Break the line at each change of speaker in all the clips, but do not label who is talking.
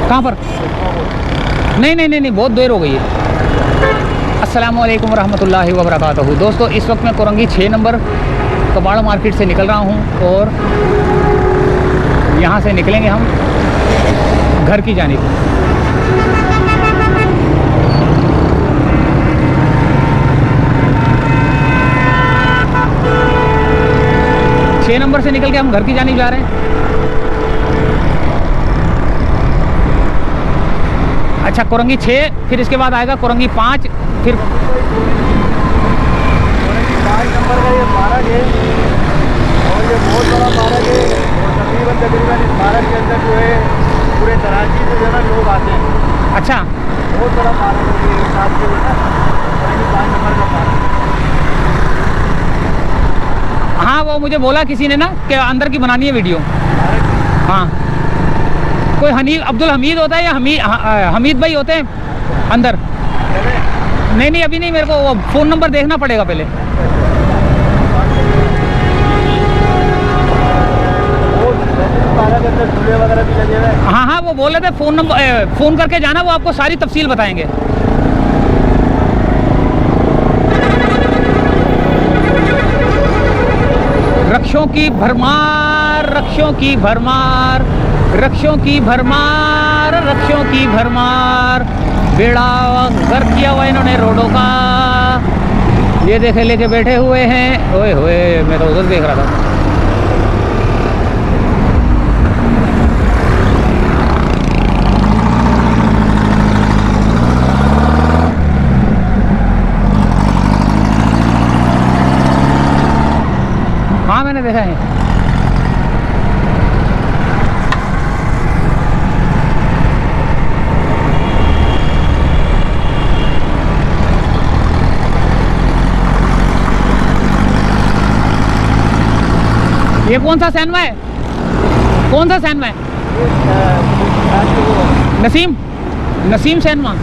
कहाँ पर? नहीं नहीं नहीं नहीं, बहुत देर हो गई है। अस्सलामुअलैकुम वरहमतुल्लाहि वबरकातुहू। दोस्तों, इस वक्त मैं कोरंगी 6 नंबर कबाड़ मार्केट से निकल रहा हूँ और यहाँ से निकलेंगे हम घर की जानिब। छः नंबर से निकल के हम घर की जानिब जा रहे हैं। अच्छा, कोरंगी 6, फिर इसके बाद आएगा कोरंगी 5, फिर
कोरंगी 5 नंबर का ये पार्क है और ये बहुत बड़ा पार्क है और तकरीबन इस पार्क के अंदर जो है पूरे कराची से जो है ना लोग आते हैं।
अच्छा,
बहुत बड़ा पार्क है ये, साथ से जो है ना कोरंगी 5 नंबर का पार्क।
हाँ, वो मुझे बोला किसी ने ना कि अंदर की बनानी है वीडियो। हाँ, कोई अब्दुल हमीद होता है या हमीद भाई होते हैं अंदर? नहीं नहीं, अभी नहीं, मेरे को वो फ़ोन नंबर देखना पड़ेगा पहले।
वगैरह भी लगे हुए हैं।
हाँ हाँ, वो बोल रहे थे फ़ोन करके जाना, वो आपको सारी तफसील बताएंगे। रक्षों की भरमार, रक्षों की भरमार, रक्षों की भरमार, रक्षों की भरमार, बेड़ा गर्क किया हुआ इन्होंने रोडों का। ये देखे लेके बैठे हुए हैं। ओए होए, मैं तो उधर देख रहा था। हाँ, मैंने देखा है। ये कौन सा सैनवा है? कौन सा सैनवा है? नसीम, नसीम सैनवा।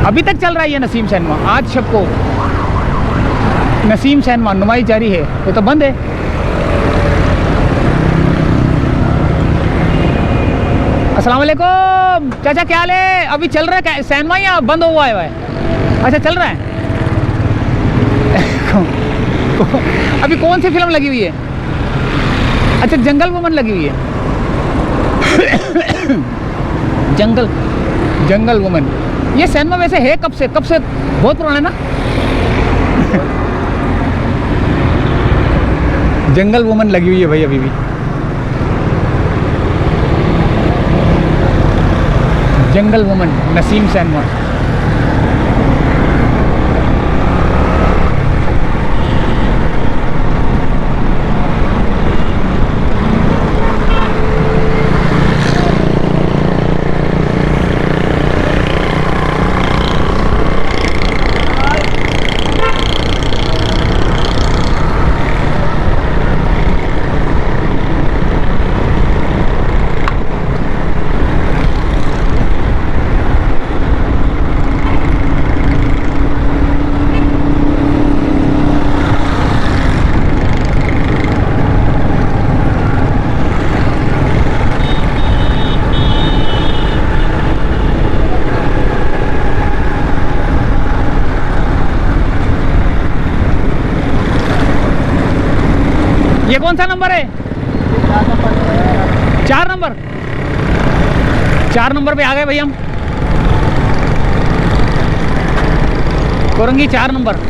अभी तक चल रहा है ये नसीम सैनवा। आज शब को नसीम सैनवा नुमाइश जारी है। ये तो बंद है। अस्सलाम वालेकुम चाचा, क्या हाल है? अभी चल रहा है सैनवा या बंद हुआ है? अच्छा, चल रहा है। अभी कौन सी फिल्म लगी हुई है? अच्छा, जंगल वुमन लगी हुई है। जंगल वुमन। ये सिनेमा वैसे है कब से? बहुत पुराना है ना। जंगल वुमन लगी हुई है भाई अभी भी। जंगल वुमन, नसीम सिनेमा। ये कौन सा नंबर है? 4 नंबर। 4 नंबर पे आ गए भाई हम। कोरंगी 4 नंबर।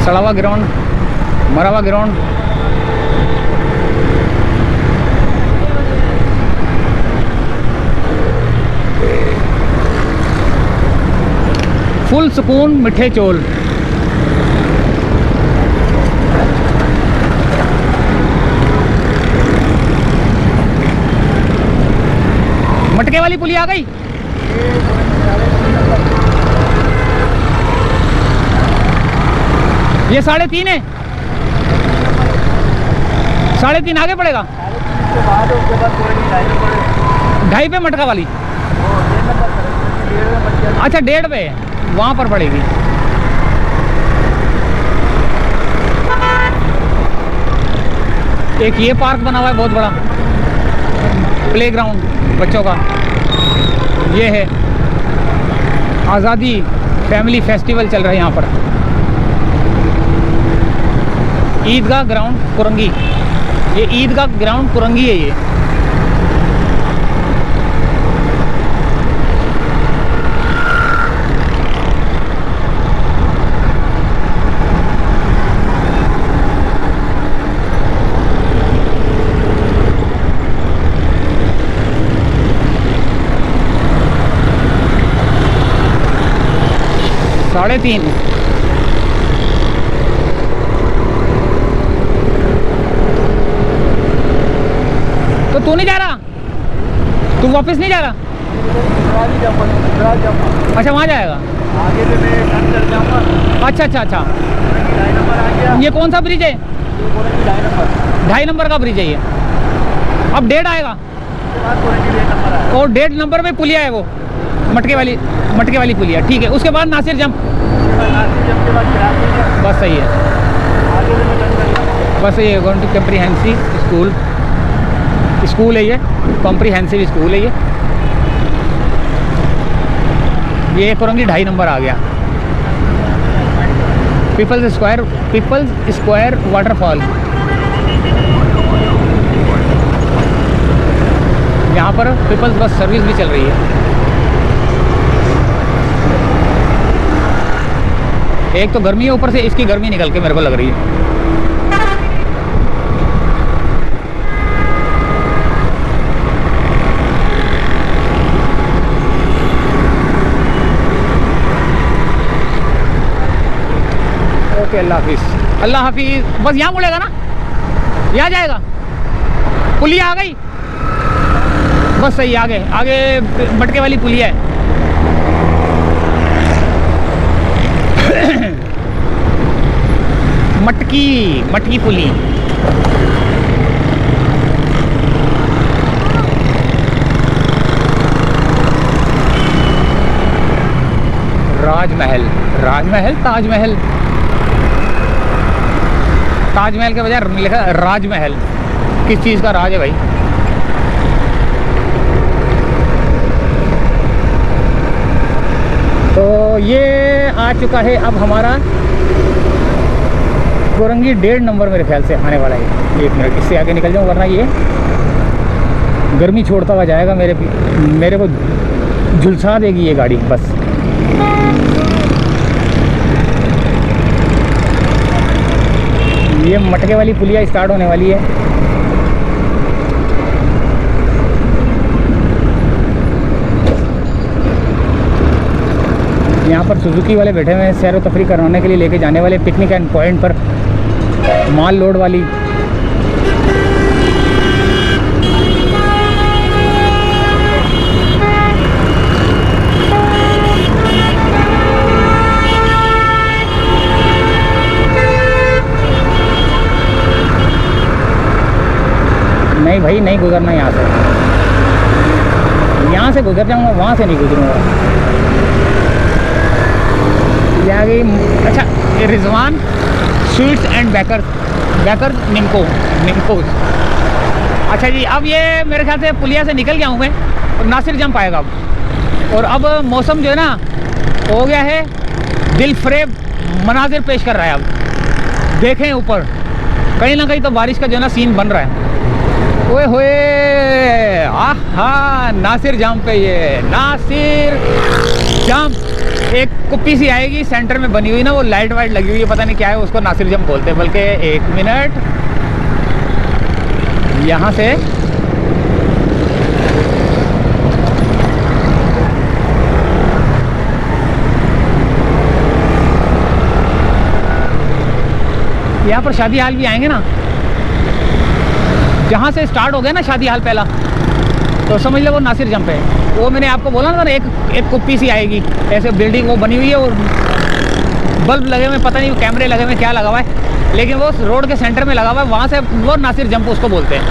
सड़ावा ग्राउंड, मरावा ग्राउंड। फुल सुकून मिठे चोल। मटके वाली पुलिया आ गई। ये 3.5 है, 3.5 आगे पड़ेगा।
उसके बाद कोई नहीं पड़ेगा।
2.5 पे मटका वाली, अच्छा 1.5 पे वहाँ पर पड़ेगी। एक ये पार्क बना हुआ है बहुत बड़ा, प्लेग्राउंड बच्चों का। ये है आज़ादी फैमिली फेस्टिवल चल रहा है यहाँ पर। ईदगाह ग्राउंड कुरंगी, ये ईदगाह ग्राउंड कुरंगी है ये। साढ़े 3 तो तू नहीं जा रहा, तू वापस नहीं जा रहा? अच्छा वहाँ जाएगा,
आगे से मैं चल जाऊंगा।
अच्छा अच्छा अच्छा।
2.5 नंबर आ गया।
ये कौन सा ब्रिज है?
2.5 नंबर,
2.5 नंबर का ब्रिज है ये। अब 1.5 आएगा
उसके बाद 1.5 नंबर आया।
और 1.5 नंबर पे पुलिया है वो, मटके वाली पुलिया। ठीक है, उसके बाद नासिर जंप।
के बाद
बस सही है,
आगे से मैं चल जाऊंगा।
बस ये गोइंग टू कॉम्प्रिहेंसिव स्कूल है ये, कॉम्प्रिहेंसिव स्कूल है ये। ये कुरंगी 2.5 नंबर आ गया। पीपल्स स्क्वायर वाटरफॉल, यहाँ पर पीपल्स बस सर्विस भी चल रही है। एक तो गर्मी है, ऊपर से इसकी गर्मी निकल के मेरे को लग रही है। ओके, अल्लाह हाफिज़, अल्लाह हाफिज़। बस यहाँ मुड़ेगा ना, यहाँ जाएगा, पुलिया आ गई। बस सही, आगे मटके वाली पुलिया है। मटकी पुली। ताजमहल के बजाय लिखा राजमहल। किस चीज़ का राज है भाई? तो ये आ चुका है अब हमारा कुरंगी 1.5 नंबर मेरे ख्याल से आने वाला है। 1 मिनट इससे आगे निकल जाऊँ, वरना ये गर्मी छोड़ता हुआ जाएगा, मेरे को झुलसा देगी ये गाड़ी। बस ये मटके वाली पुलिया स्टार्ट होने वाली है। यहाँ पर सुजुकी वाले बैठे हुए हैं, सैर व तफरीह करवाने के लिए लेके जाने वाले पिकनिक एंड पॉइंट पर। माल लोड वाली नहीं भाई, नहीं गुजरना यहाँ से गुजर जाऊँगा, वहाँ से नहीं गुजरूँगा। ये आ गई, अच्छा ये Rizwan sweets and baker nimko. अच्छा जी, अब ये मेरे ख्याल से पुलिया से निकल गया हूँ मैं, और नासिर जंप आएगा अब। और अब मौसम जो है ना हो गया है दिलफरेब मनाजिर पेश कर रहा है। अब देखें ऊपर कहीं ना कहीं तो बारिश का जो है ना सीन बन रहा है। ओए होए, आहा, नासिर जंप पे, ये नासिर जंप। एक कुप्पी सी आएगी सेंटर में बनी हुई ना, वो लाइट वाइट लगी हुई है, पता नहीं क्या है, उसको नासिर जंप बोलते हैं। बल्कि 1 मिनट, यहाँ से यहाँ पर शादी हाल भी आएंगे ना, जहाँ से स्टार्ट हो गया ना शादी हाल पहला, तो समझ लो वो नासिर जंप है। वो मैंने आपको बोला ना, एक कुप्पी सी आएगी ऐसे, बिल्डिंग वो बनी हुई है और बल्ब लगे हुए, पता नहीं कैमरे लगे हुए क्या लगा हुआ है, लेकिन वो रोड के सेंटर में लगा हुआ है, वहाँ से वो नासिर जंप उसको बोलते हैं।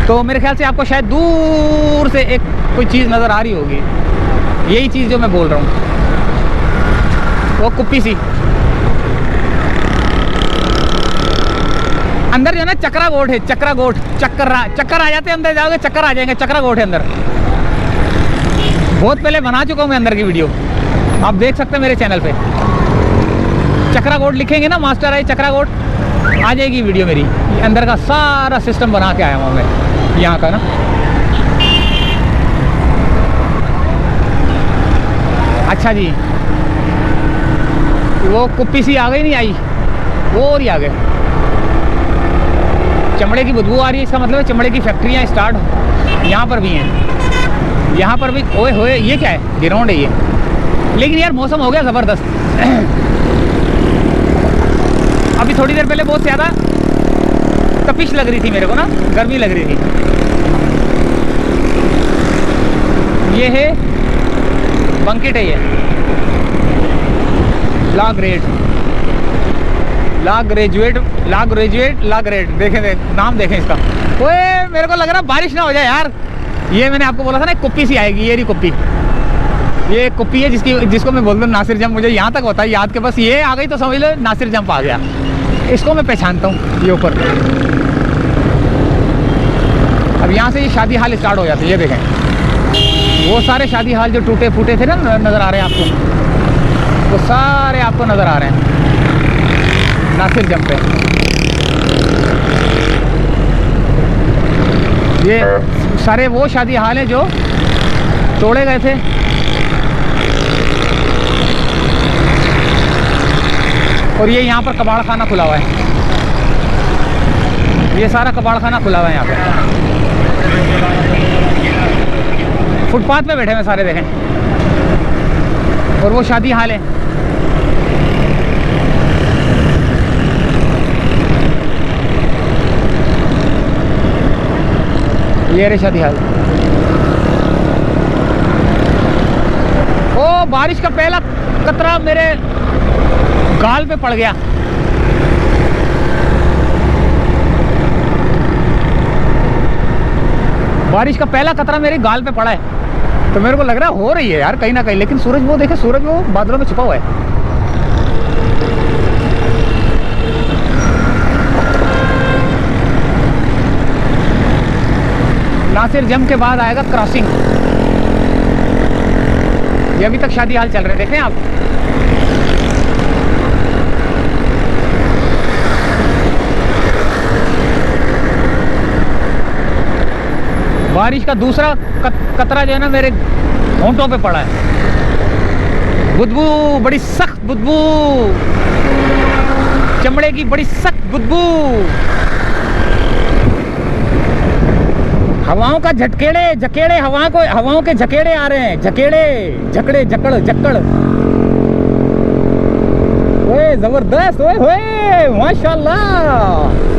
तो मेरे ख्याल से आपको शायद दूर से एक कोई चीज़ नज़र आ रही होगी, यही चीज़ जो मैं बोल रहा हूँ, वो कुप्पी सी। अंदर जो है ना चक्रा गोट है, चक्रा गोट, चक्कर आ जाते हैं अंदर, जाओगे चक्कर आ जाएंगे, चक्रा गोट है अंदर। बहुत पहले बना चुका हूँ मैं अंदर की वीडियो, आप देख सकते हैं मेरे चैनल पे। चक्रा गोट लिखेंगे ना, मास्टर आई चक्रा गोट, आ जाएगी वीडियो मेरी। अंदर का सारा सिस्टम बना के आया हूँ मैं यहाँ का ना। अच्छा जी, वो कुप्पी सी आ गई, नहीं आई वो, और ही आ गए। चमड़े की बदबू आ रही है, इसका मतलब है चमड़े की फैक्ट्रियाँ स्टार्ट यहाँ पर भी हैं, यहाँ पर भी। ओए होए, ये क्या है, ग्राउंड है ये। लेकिन यार मौसम हो गया ज़बरदस्त। अभी थोड़ी देर पहले बहुत ज़्यादा तपिश लग रही थी मेरे को ना, गर्मी लग रही थी। ये है बंकेट है, ये ला ग्रेजुएट देखें नाम देखें इसका। ओए मेरे को लग रहा बारिश ना हो जाए यार। ये मैंने आपको बोला था ना, एक कुप्पी सी आएगी, ये रही कुप्पी। ये कुप्पी है जिसको मैं बोलता हूँ नासिर जंप। मुझे यहाँ तक होता है याद के, बस ये आ गई तो समझ लो नासिर जंप आ गया। इसको मैं पहचानता हूँ, ये ऊपर। अब यहाँ से ये शादी हाल स्टार्ट हो जाते हैं, ये देखें वो सारे शादी हाल जो टूटे फूटे थे ना, नज़र आ रहे हैं आपको, वो सारे आपको नज़र आ रहे हैं नासिर जंप पे। ये सारे वो शादी हाल हैं जो तोड़े गए थे। और ये यहाँ पर कबाड़ खाना खुला हुआ है, ये सारा कबाड़ खाना खुला हुआ है यहाँ पे। फुटपाथ पे बैठे हुए सारे देखें, और वो शादी हाल है। ये रे शादी हाल। ओ बारिश का पहला कतरा मेरे गाल पे पड़ गया। बारिश का पहला कतरा मेरे गाल पे पड़ा है, तो मेरे को लग रहा है हो रही है यार कहीं ना कहीं। लेकिन सूरज वो देखे, सूरज वो बादलों में छुपा हुआ है। नासिर जंप के बाद आएगा क्रॉसिंग। ये अभी तक शादी हाल चल रहे हैं, देखें आप। बारिश का दूसरा कतरा जो है ना मेरे होंठों पे पड़ा है। बुदबू, बड़ी सख्त बुदबू, चमड़े की बड़ी सख्त बुदबू। हवाओं का झकेड़े हवाओं के झकेड़े आ रहे हैं, जकड़। ओए जबरदस्त, ओए होए माशाल्लाह।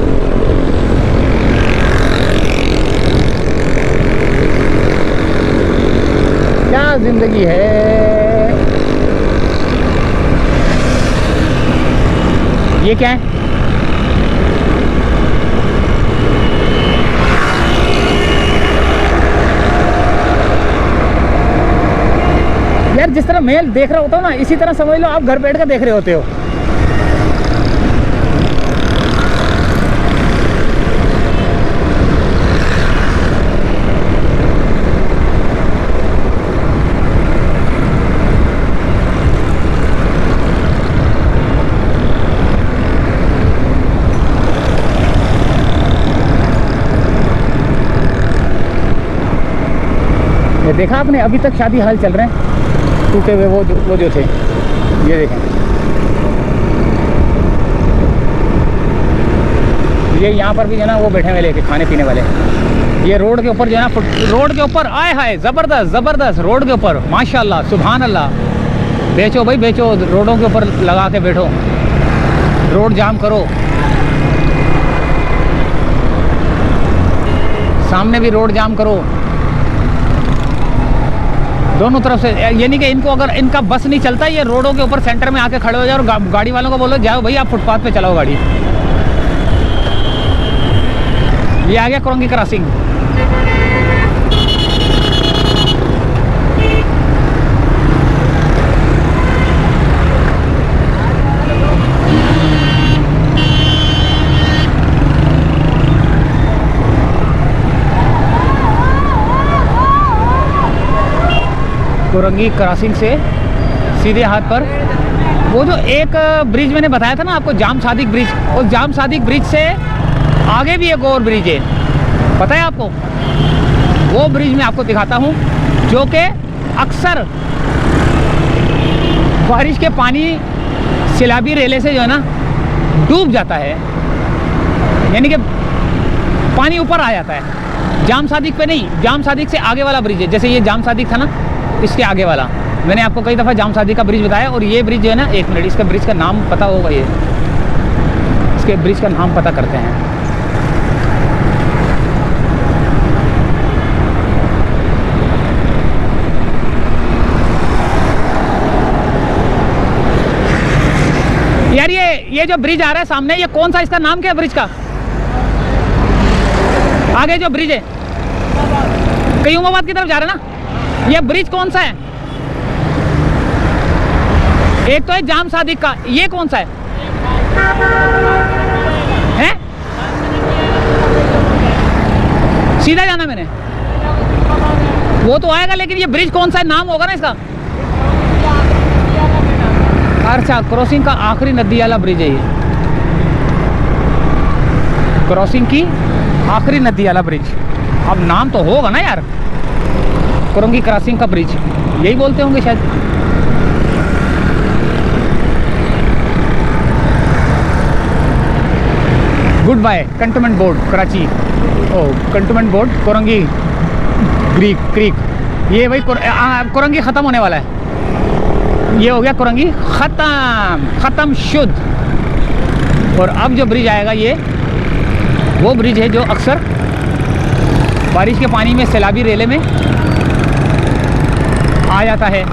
क्या जिंदगी है। ये क्या है? यार जिस तरह मैं देख रहा होता हूँ ना, इसी तरह समझ लो आप घर बैठ कर देख रहे होते हो। ये देखा आपने, अभी तक शादी हाल चल रहे हैं टूटे हुए वो जो थे। ये देखें, ये यहाँ पर भी जो है ना वो बैठे हुए लेके खाने पीने वाले। ये रोड के ऊपर जो है ना, रोड के ऊपर आए हाय ज़बरदस्त रोड के ऊपर माशाल्लाह सुभान अल्लाह। बेचो भाई बेचो, रोडों के ऊपर लगा के बैठो, रोड जाम करो। सामने भी रोड जाम करो। दोनों तरफ से, यानी कि इनको अगर इनका बस नहीं चलता, ये रोडों के ऊपर सेंटर में आके खड़े हो जाओ और गाड़ी वालों को बोलो जाओ भाई आप फुटपाथ पे चलाओ गाड़ी। ये आ गया कुरंगी क्रॉसिंग। कुरंगी क्रॉसिंग से सीधे हाथ पर वो जो एक ब्रिज मैंने बताया था ना आपको, जाम सादिक ब्रिज, उस जाम सादिक ब्रिज से आगे भी एक और ब्रिज है, पता है आपको? वो ब्रिज मैं आपको दिखाता हूँ, जो कि अक्सर बारिश के पानी सैलाबी रेले से जो है ना डूब जाता है, यानी कि पानी ऊपर आ जाता है। जाम सादिक पे नहीं, जाम सादिक से आगे वाला ब्रिज है, जैसे ये जाम सादिक था ना, इसके आगे वाला मैंने आपको कई दफ़ा जाम सादिक का ब्रिज बताया। और ये ब्रिज जो है ना, एक मिनट, इसका ब्रिज का नाम पता होगा, ये इसके ब्रिज का नाम पता करते हैं। यार ये जो ब्रिज आ रहा है सामने, ये कौन सा, इसका नाम क्या है ब्रिज का? आगे जो ब्रिज है कयूमाबाद की तरफ जा रहा है ना, ये ब्रिज कौन सा है? एक तो है जाम सादिक का, ये कौन सा है? हैं? सीधा जाना मैंने, वो तो आएगा, लेकिन ये ब्रिज कौन सा है, नाम होगा ना इसका? अच्छा, क्रॉसिंग का आखिरी नदी वाला ब्रिज है ये, क्रॉसिंग की आखिरी नदी वाला ब्रिज। अब नाम तो होगा ना यार, कुरंगी क्रॉसिंग का ब्रिज, यही बोलते होंगे शायद। Good bye cantonment board Karachi, ओ कंटोनमेंट बोर्ड कुरंगी क्रीक, ये भाई कुरंगी ख़त्म होने वाला है, ये हो गया कुरंगी ख़त्म शुद्ध। और अब जो ब्रिज आएगा, ये वो ब्रिज है जो अक्सर बारिश के पानी में सैलाबी रेले में आ जाता है।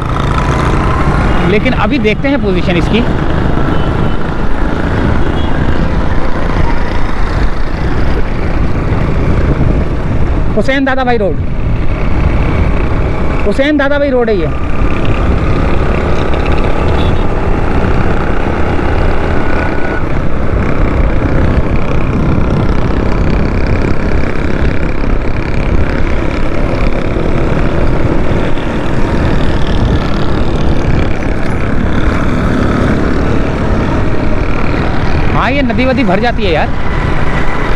लेकिन अभी देखते हैं पोजीशन इसकी। हुसैन दादा भाई रोड, हुसैन दादा भाई रोड है ये। हाँ, ये नदी वदी भर जाती है यार,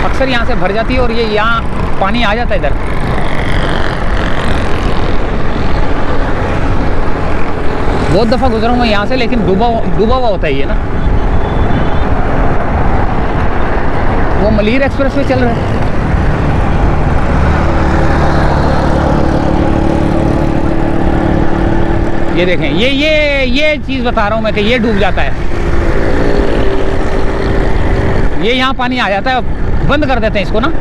अक्सर यहाँ से भर जाती है और ये यहाँ पानी आ जाता है इधर। बहुत दफ़ा गुजरा हूँ मैं यहाँ से, लेकिन डूबा हुआ होता है ये ना। वो मलीर एक्सप्रेस वे चल रहा है। ये देखें, ये चीज़ बता रहा हूँ मैं कि ये डूब जाता है, ये यहाँ पानी आ जाता है, बंद कर देते हैं इसको ना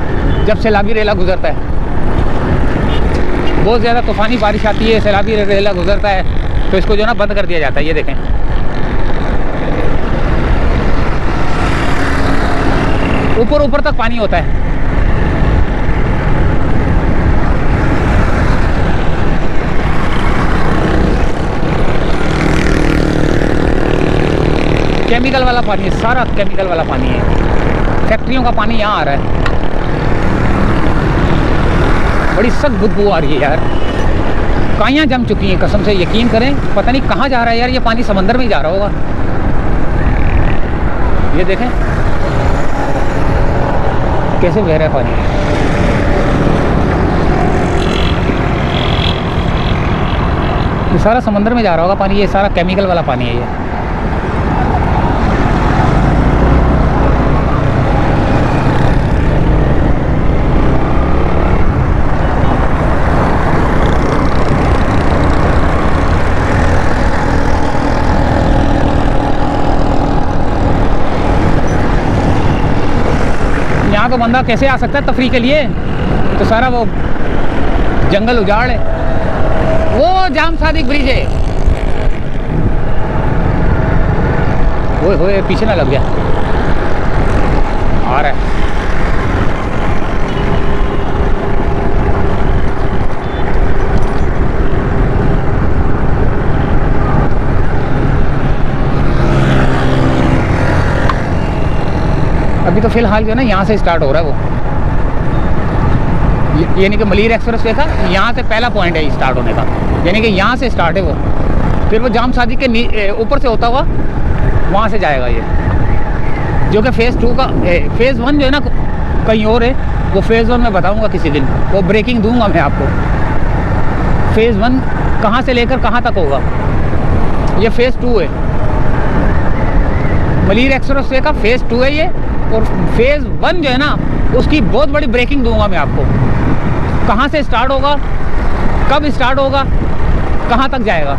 जब सैलाबी रेला गुजरता है। बहुत ज़्यादा तूफ़ानी बारिश आती है, सैलाबी रेला गुजरता है, तो इसको जो ना बंद कर दिया जाता है। ये देखें, ऊपर तक पानी होता है। केमिकल वाला पानी है, सारा केमिकल वाला पानी है, फैक्ट्रियों का पानी यहाँ आ रहा है। बड़ी सख्त बदबू आ रही है यार, काइयाँ जम चुकी हैं कसम से, यकीन करें। पता नहीं कहाँ जा रहा है यार, ये पानी समंदर में ही जा रहा होगा। ये देखें कैसे बह रहा है पानी। ये सारा समंदर में जा रहा होगा पानी, ये सारा केमिकल वाला पानी है ये। यहाँ तो बंदा कैसे आ सकता है तफरी के लिए, तो सारा वो जंगल उजाड़ है। वो जाम सादिक ब्रिज है। ओए होए पीछे ना लग गया, आ रहा है। अभी तो फिलहाल जो है ना यहाँ से स्टार्ट हो रहा है वो, यानी कि मलीर एक्सप्रेस वे का यहाँ से पहला पॉइंट है स्टार्ट होने का, यानी कि यहाँ से स्टार्ट है वो, फिर वो जाम सादिक के ऊपर से होता हुआ वहाँ से जाएगा ये, जो कि फ़ेज़ 2 का फ़ेज़ 1 जो है ना कहीं और है, वो फ़ेज़ 1 मैं बताऊँगा किसी दिन, वो ब्रेकिंग दूंगा मैं आपको। फ़ेज़ 1 कहाँ से लेकर कहाँ तक होगा, ये फ़ेज़ 2 है, मलीर एक्सप्रेस वे का फ़ेज़ 2 है ये, और फ़ेज़ 1 जो है ना उसकी बहुत बड़ी ब्रेकिंग दूंगा मैं आपको, कहाँ से स्टार्ट होगा, कब स्टार्ट होगा, कहाँ तक जाएगा।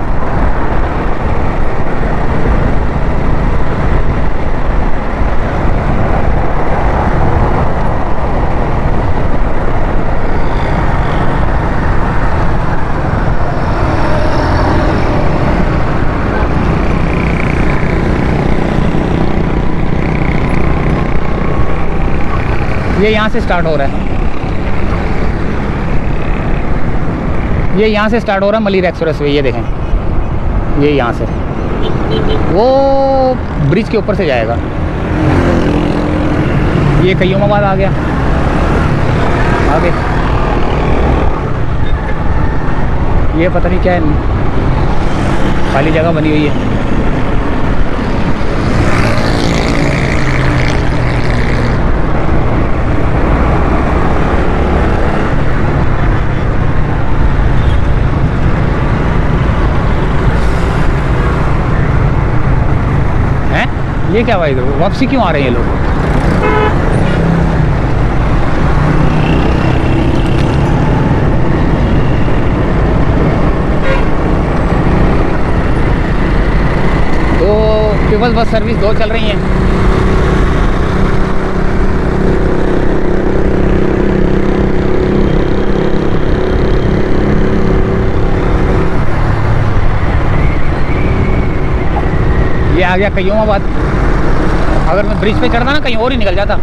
ये यहाँ से स्टार्ट हो रहा है, ये यहाँ से स्टार्ट हो रहा है मलीर एक्सप्रेस वे, ये देखें, ये यहाँ से वो ब्रिज के ऊपर से जाएगा। ये कयूमाबाद आ गया आगे, ये पता नहीं क्या है, खाली जगह बनी हुई है। ये क्या भाई, वापसी क्यों आ रहे हैं ये लोग? तो पीपल्स बस सर्विस 2 चल रही हैं। ये आ गया कयूमाबाद, अगर मैं ब्रिज पे चढ़ता ना कहीं और ही निकल जाता।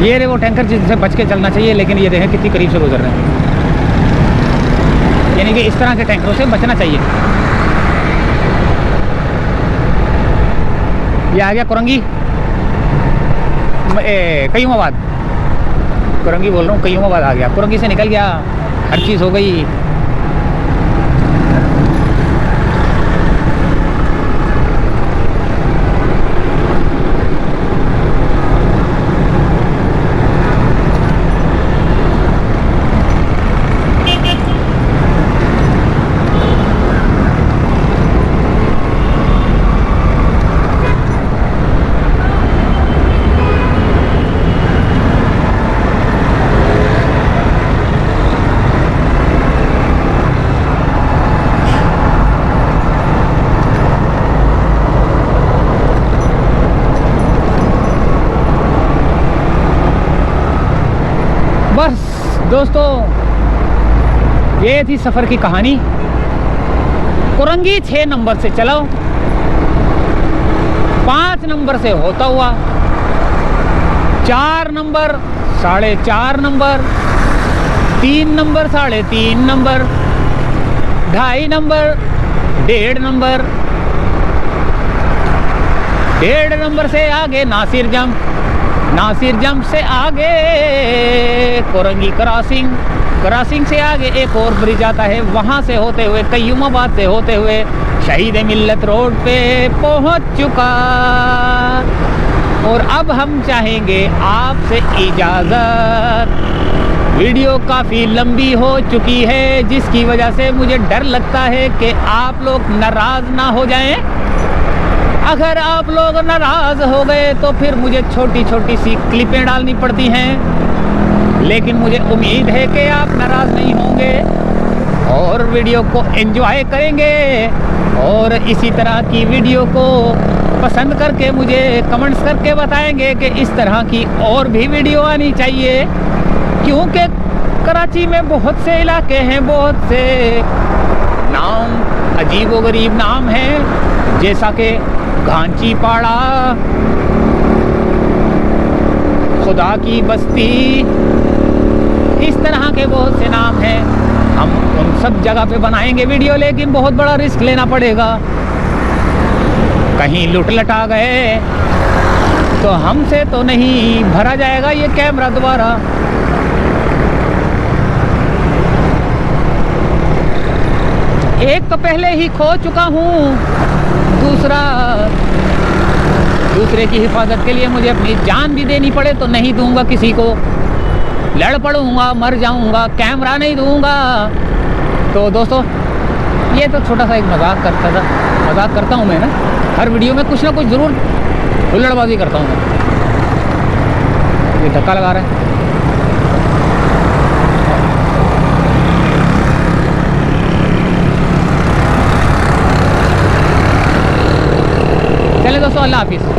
ये रे वो टैंकर जिससे बच के चलना चाहिए, लेकिन ये देखें कितनी करीब से गुजर रहे हैं, यानी कि इस तरह के टैंकरों से बचना चाहिए। ये आ गया कुरंगी, कयूमाबाद, कुरंगी बोल रहा हूँ, कयूमाबाद आ गया, कुरंगी से निकल गया, हर चीज़ हो गई। बस दोस्तों, ये थी सफ़र की कहानी। कुरंगी 6 नंबर से चलो, 5 नंबर से होता हुआ 4 number, 4.5 number, 3 number, 3.5 number, 2.5 number, 1.5 number, 1.5 number से आगे नासिर जंप, नासिर जंप से आगे कुरंगी क्रॉसिंग, क्रॉसिंग से आगे एक और ब्रिज आता है, वहाँ से होते हुए कयूमाबाद से होते हुए शहीद मिल्लत रोड पे पहुंच चुका और अब हम चाहेंगे आपसे इजाज़त। वीडियो काफ़ी लंबी हो चुकी है जिसकी वजह से मुझे डर लगता है कि आप लोग नाराज़ ना हो जाएं। अगर आप लोग नाराज़ हो गए तो फिर मुझे छोटी छोटी सी क्लिपें डालनी पड़ती हैं, लेकिन मुझे उम्मीद है कि आप नाराज़ नहीं होंगे और वीडियो को एंजॉय करेंगे और इसी तरह की वीडियो को पसंद करके मुझे कमेंट्स करके बताएंगे कि इस तरह की और भी वीडियो आनी चाहिए, क्योंकि कराची में बहुत से इलाके हैं, बहुत से नाम अजीबोगरीब नाम हैं, जैसा कि घांची पाड़ा, खुदा की बस्ती, इस तरह के बहुत से नाम हैं। हम उन सब जगह पे बनाएंगे वीडियो, लेकिन बहुत बड़ा रिस्क लेना पड़ेगा। कहीं लुट लटा गए तो हमसे तो नहीं भरा जाएगा ये कैमरा दोबारा। एक तो पहले ही खो चुका हूँ, दूसरे की हिफाजत के लिए मुझे अपनी जान भी देनी पड़े तो नहीं दूंगा किसी को। लड़ पड़ूंगा, मर जाऊंगा, कैमरा नहीं दूंगा। तो दोस्तों, ये तो छोटा सा एक मजाक करता हूँ मैं ना, हर वीडियो में कुछ ना कुछ ज़रूर हुल्लड़बाजी करता हूँ मैं। ये धक्का लगा रहा है। चले दोस्तों, अल्लाह हाफिज़।